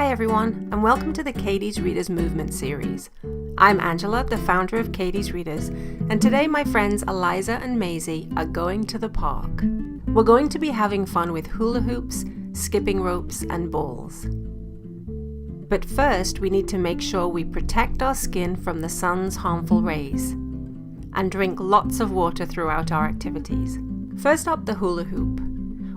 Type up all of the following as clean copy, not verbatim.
Hi everyone, and welcome to the Katie's Readers Movement series. I'm Angela, the founder of Katie's Readers, and today my friends Eliza and Maisie are going to the park. We're going to be having fun with hula hoops, skipping ropes, and balls. But first, we need to make sure we protect our skin from the sun's harmful rays and drink lots of water throughout our activities. First up, the hula hoop.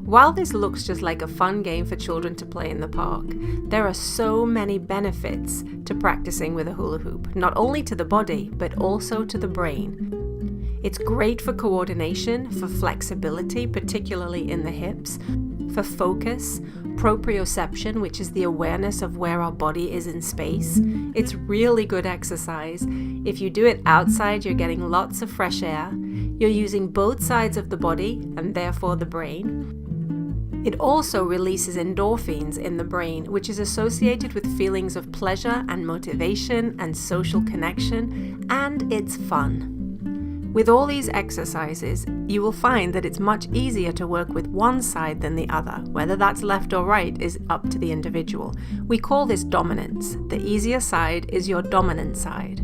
While this looks just like a fun game for children to play in the park, there are so many benefits to practicing with a hula hoop, not only to the body, but also to the brain. It's great for coordination, for flexibility, particularly in the hips, for focus, proprioception, which is the awareness of where our body is in space. It's really good exercise. If you do it outside, you're getting lots of fresh air. You're using both sides of the body and therefore the brain. It also releases endorphins in the brain, which is associated with feelings of pleasure and motivation and social connection, and it's fun. With all these exercises, you will find that it's much easier to work with one side than the other. Whether that's left or right is up to the individual. We call this dominance. The easier side is your dominant side.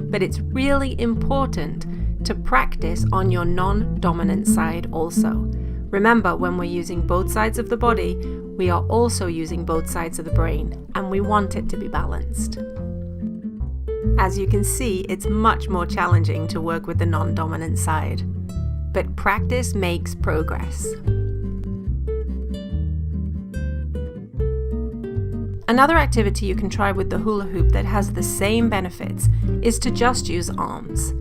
But it's really important to practice on your non-dominant side also. Remember, when we're using both sides of the body, we are also using both sides of the brain, and we want it to be balanced. As you can see, it's much more challenging to work with the non-dominant side, but practice makes progress. Another activity you can try with the hula hoop that has the same benefits is to just use arms.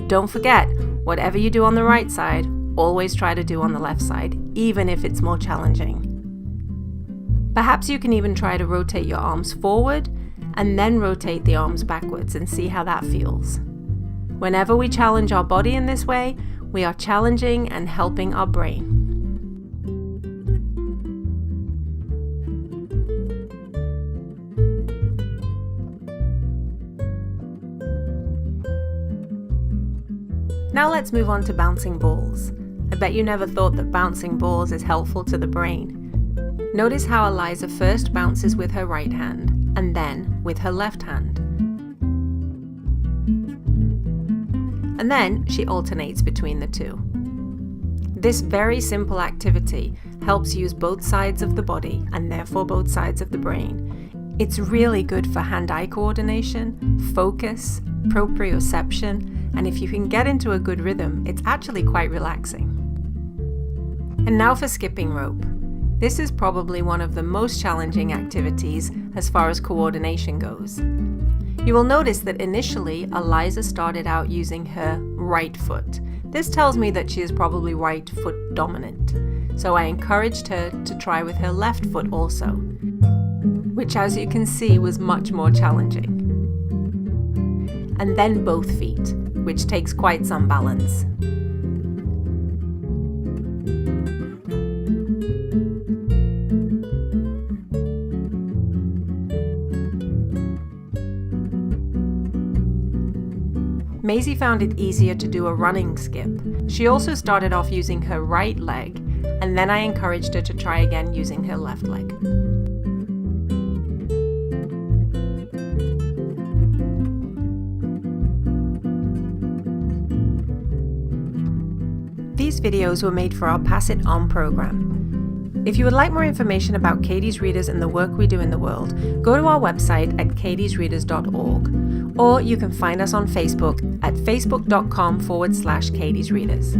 Don't forget, whatever you do on the right side, always try to do on the left side, even if it's more challenging. Perhaps you can even try to rotate your arms forward and then rotate the arms backwards and see how that feels. Whenever we challenge our body in this way, we are challenging and helping our brain. Now let's move on to bouncing balls. I bet you never thought that bouncing balls is helpful to the brain. Notice how Eliza first bounces with her right hand and then with her left hand. And then she alternates between the two. This very simple activity helps use both sides of the body and therefore both sides of the brain. It's really good for hand-eye coordination, focus, proprioception, and if you can get into a good rhythm, it's actually quite relaxing. And now for skipping rope. This is probably one of the most challenging activities as far as coordination goes. You will notice that initially Eliza started out using her right foot. This tells me that she is probably right foot dominant. So I encouraged her to try with her left foot also, which as you can see was much more challenging. And then both feet, which takes quite some balance. Maisie found it easier to do a running skip. She also started off using her right leg, and then I encouraged her to try again using her left leg. These videos were made for our Pass It On program. If you would like more information about Katie's Readers and the work we do in the world, go to our website at katiesreaders.org, or you can find us on Facebook at facebook.com/Katie's Readers.